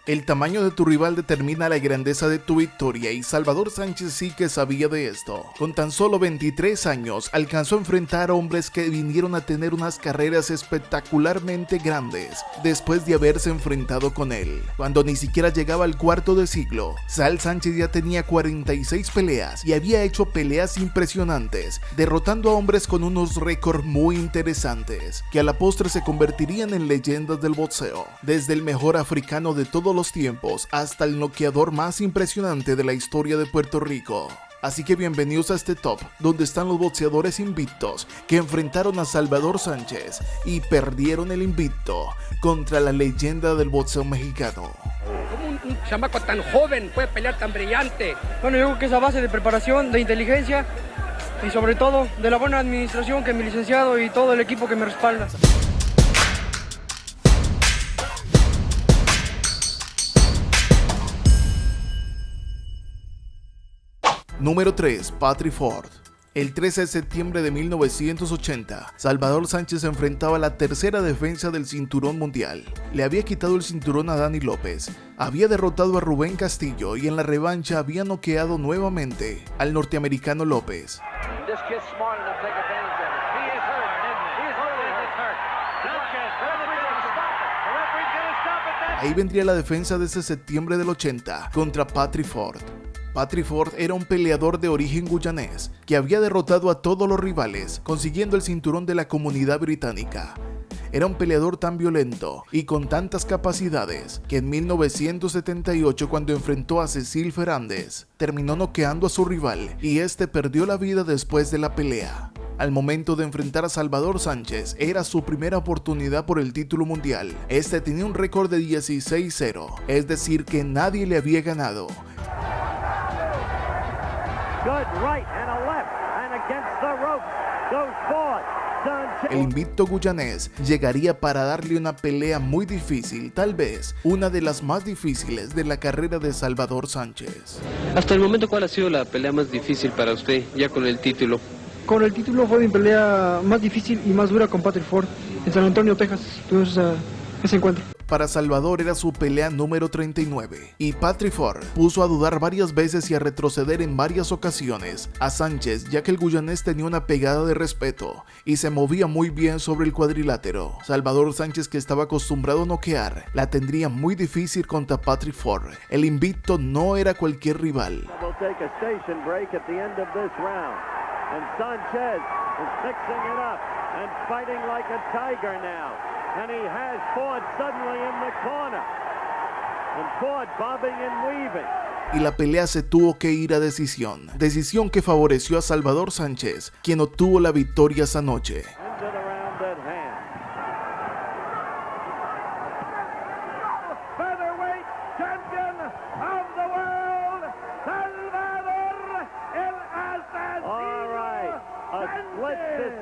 El tamaño de tu rival determina la grandeza de tu victoria y Salvador Sánchez sí que sabía de esto. Con tan solo 23 años alcanzó a enfrentar a hombres que vinieron a tener unas carreras espectacularmente grandes después de haberse enfrentado con él. Cuando ni siquiera llegaba al cuarto de siglo, Sal Sánchez ya tenía 46 peleas y había hecho peleas impresionantes, derrotando a hombres con unos récords muy interesantes, que a la postre se convertirían en leyendas del boxeo, desde el mejor africano de todos los tiempos hasta el noqueador más impresionante de la historia de Puerto Rico. Así que bienvenidos a este top, donde están los boxeadores invictos que enfrentaron a Salvador Sánchez y perdieron el invicto contra la leyenda del boxeo mexicano. ¿Cómo un chamaco tan joven puede pelear tan brillante? Bueno, yo creo que es a base de preparación, de inteligencia y sobre todo de la buena administración que mi licenciado y todo el equipo que me respalda. Número 3. Patrick Ford. El 13 de septiembre de 1980, Salvador Sánchez se enfrentaba a la tercera defensa del cinturón mundial. Le había quitado el cinturón a Danny López, había derrotado a Rubén Castillo y en la revancha había noqueado nuevamente al norteamericano López. Ahí vendría la defensa de ese septiembre del 80 contra Patrick Ford. Patrick Ford era un peleador de origen guyanés que había derrotado a todos los rivales, consiguiendo el cinturón de la Comunidad Británica. Era un peleador tan violento y con tantas capacidades que en 1978, cuando enfrentó a Cecil Fernández, terminó noqueando a su rival y este perdió la vida después de la pelea. Al momento de enfrentar a Salvador Sánchez, era su primera oportunidad por el título mundial. Este tenía un récord de 16-0, es decir que nadie le había ganado. El invicto guyanés llegaría para darle una pelea muy difícil, tal vez una de las más difíciles de la carrera de Salvador Sánchez. Hasta el momento, ¿cuál ha sido la pelea más difícil para usted, ya con el título? Con el título fue mi pelea más difícil y más dura con Patrick Ford en San Antonio, Texas. Tuvimos ese encuentro. Para Salvador era su pelea número 39 y Patrick Ford puso a dudar varias veces y a retroceder en varias ocasiones a Sánchez, ya que el guyanés tenía una pegada de respeto y se movía muy bien sobre el cuadrilátero. Salvador Sánchez, que estaba acostumbrado a noquear, la tendría muy difícil contra Patrick Ford. El invicto no era cualquier rival. And he has Ford suddenly in the corner. And Ford bobbing and weaving. Y la pelea se tuvo que ir a decisión. Decisión que favoreció a Salvador Sánchez, quien obtuvo la victoria esa noche. Featherweight champion of the world, Salvador el Asesino. All right, a split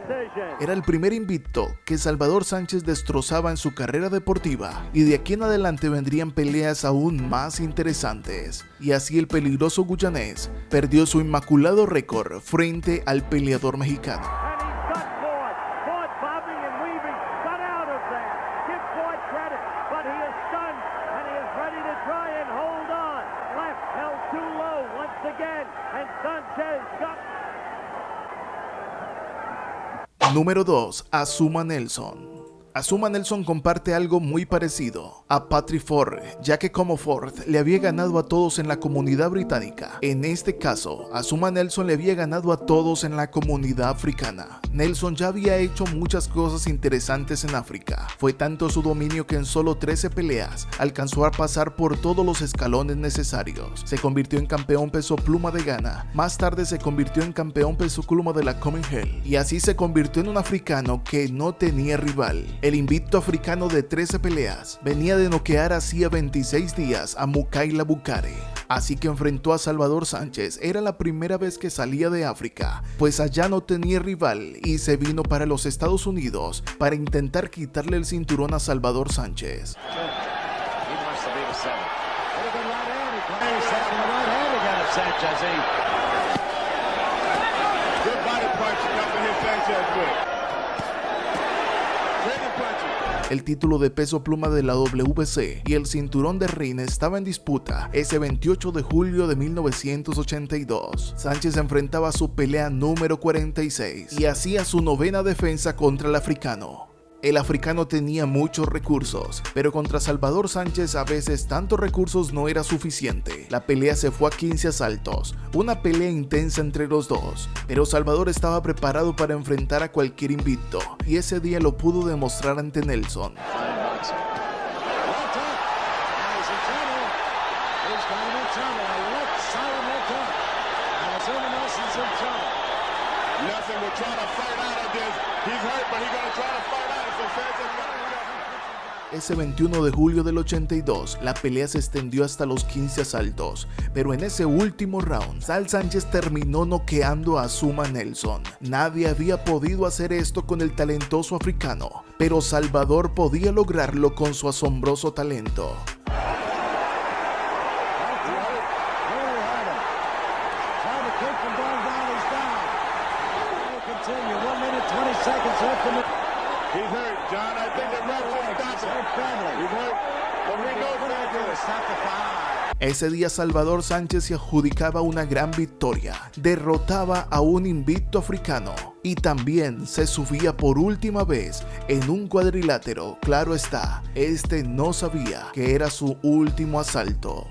decision. Era el primer invicto que Salvador Sánchez destrozaba en su carrera deportiva y de aquí en adelante vendrían peleas aún más interesantes. Y así el peligroso guyanés perdió su inmaculado récord frente al peleador mexicano. Número 2. Azuma Nelson. Azuma Nelson comparte algo muy parecido a Patrick Ford, ya que como Ford le había ganado a todos en la comunidad británica, en este caso, Azuma Nelson le había ganado a todos en la comunidad africana. Nelson ya había hecho muchas cosas interesantes en África. Fue tanto su dominio que en solo 13 peleas alcanzó a pasar por todos los escalones necesarios. Se convirtió en campeón peso pluma de Ghana, más tarde se convirtió en campeón peso pluma de la Commonwealth y así se convirtió en un africano que no tenía rival. El invicto africano de 13 peleas venía de noquear hacía 26 días a Mukaila Bukare. Así que enfrentó a Salvador Sánchez. Era la primera vez que salía de África, pues allá no tenía rival y se vino para los Estados Unidos para intentar quitarle el cinturón a Salvador Sánchez. El título de peso pluma de la WBC y el cinturón de ring estaba en disputa ese 28 de julio de 1982. Sánchez enfrentaba su pelea número 46 y hacía su novena defensa contra el africano. El africano tenía muchos recursos, pero contra Salvador Sánchez a veces tantos recursos no era suficiente. La pelea se fue a 15 asaltos, una pelea intensa entre los dos, pero Salvador estaba preparado para enfrentar a cualquier invicto, y ese día lo pudo demostrar ante Nelson. Ese 21 de julio del 82, la pelea se extendió hasta los 15 asaltos, pero en ese último round, Sal Sánchez terminó noqueando a Azuma Nelson. Nadie había podido hacer esto con el talentoso africano, pero Salvador podía lograrlo con su asombroso talento. He's hurt, John. I think the ref will stop him. He's hurt. But we know Sánchez. Stop the fight. Ese día Salvador Sánchez se adjudicaba una gran victoria. Derrotaba a un invicto africano y también se subía por última vez en un cuadrilátero. Claro está, este no sabía que era su último asalto.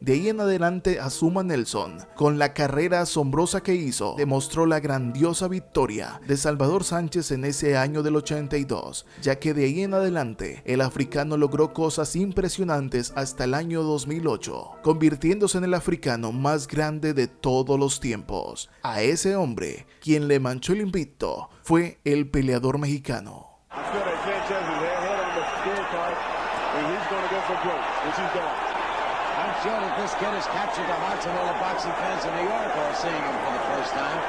De ahí en adelante, Azuma Nelson, con la carrera asombrosa que hizo, demostró la grandiosa victoria de Salvador Sánchez en ese año del 82, ya que de ahí en adelante, el africano logró cosas impresionantes hasta el año 2008, convirtiéndose en el africano más grande de todos los tiempos. A ese hombre, quien le manchó el invicto, fue el peleador mexicano. I'm sure that this kid has captured the hearts of all the boxing fans in New York who are seeing him for the first time.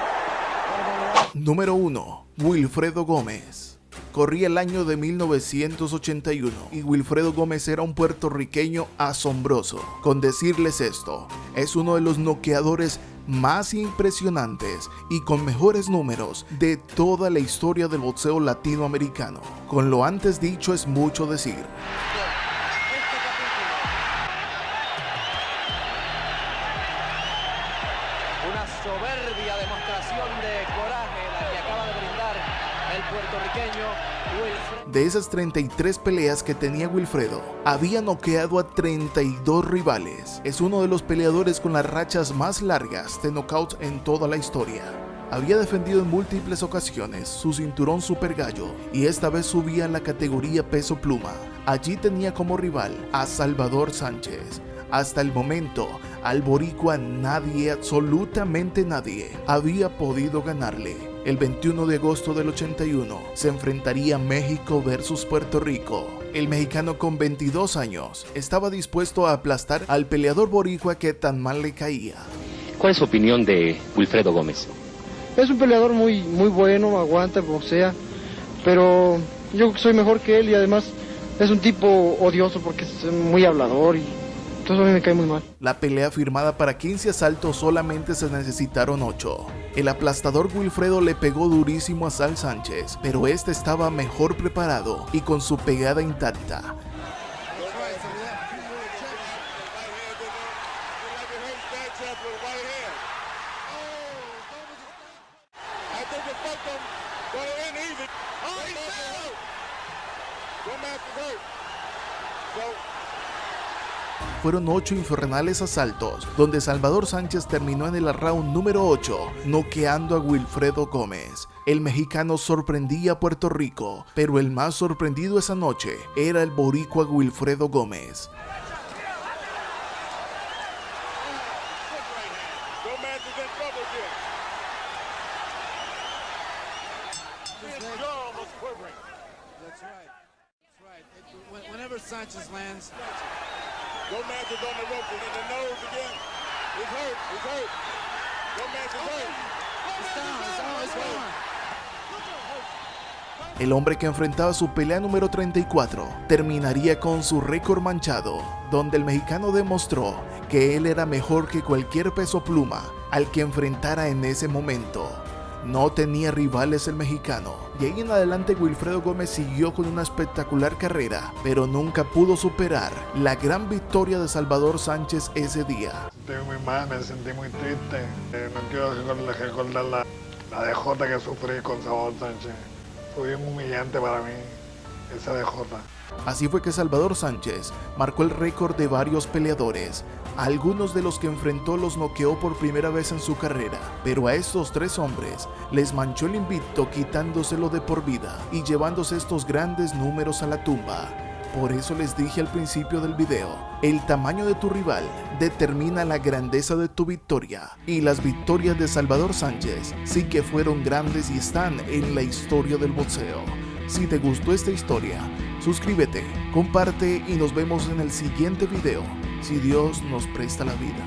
Número 1. Wilfredo Gómez. Corría el año de 1981 y Wilfredo Gómez era un puertorriqueño asombroso. Con decirles esto, es uno de los noqueadores más impresionantes y con mejores números de toda la historia del boxeo latinoamericano. Con lo antes dicho es mucho decir. Una soberbia demostración de coraje la que acaba de brindar el puertorriqueño Wilfredo. De esas 33 peleas que tenía Wilfredo, había noqueado a 32 rivales. Es uno de los peleadores con las rachas más largas de knockouts en toda la historia. Había defendido en múltiples ocasiones su cinturón super gallo y esta vez subía a la categoría peso pluma. Allí tenía como rival a Salvador Sánchez. Hasta el momento, al boricua nadie, absolutamente nadie, había podido ganarle. El 21 de agosto del 81 se enfrentaría México versus Puerto Rico. El mexicano con 22 años estaba dispuesto a aplastar al peleador boricua que tan mal le caía. ¿Cuál es su opinión de Wilfredo Gómez? Es un peleador muy bueno, aguanta, boxea, pero yo soy mejor que él y además es un tipo odioso porque es muy hablador y entonces a mí me cae muy mal. La pelea firmada para 15 asaltos solamente se necesitaron 8. El aplastador Wilfredo le pegó durísimo a Sal Sánchez, pero este estaba mejor preparado y con su pegada intacta. Fueron 8 infernales asaltos, donde Salvador Sánchez terminó en el round número 8, noqueando a Wilfredo Gómez. El mexicano sorprendía a Puerto Rico, pero el más sorprendido esa noche era el boricua Wilfredo Gómez. Sánchez lands. Gómez is on the rope and in the nose again. He's hurt. He's hurt. Gómez is hurt. It's down. It's gone. El hombre que enfrentaba su pelea número 34 terminaría con su récord manchado, donde el mexicano demostró que él era mejor que cualquier peso pluma al que enfrentara en ese momento. No tenía rivales el mexicano. De ahí en adelante Wilfredo Gómez siguió con una espectacular carrera, pero nunca pudo superar la gran victoria de Salvador Sánchez ese día. Muy mal, me sentí muy triste. No quiero recordar la DJ que sufrí con Salvador Sánchez. Fue bien humillante para mí esa DJ. Así fue que Salvador Sánchez marcó el récord de varios peleadores. Algunos de los que enfrentó los noqueó por primera vez en su carrera, pero a estos 3 hombres les manchó el invicto quitándoselo de por vida y llevándose estos grandes números a la tumba. Por eso les dije al principio del video, el tamaño de tu rival determina la grandeza de tu victoria, y las victorias de Salvador Sánchez sí que fueron grandes y están en la historia del boxeo. Si te gustó esta historia, suscríbete, comparte y nos vemos en el siguiente video, si Dios nos presta la vida.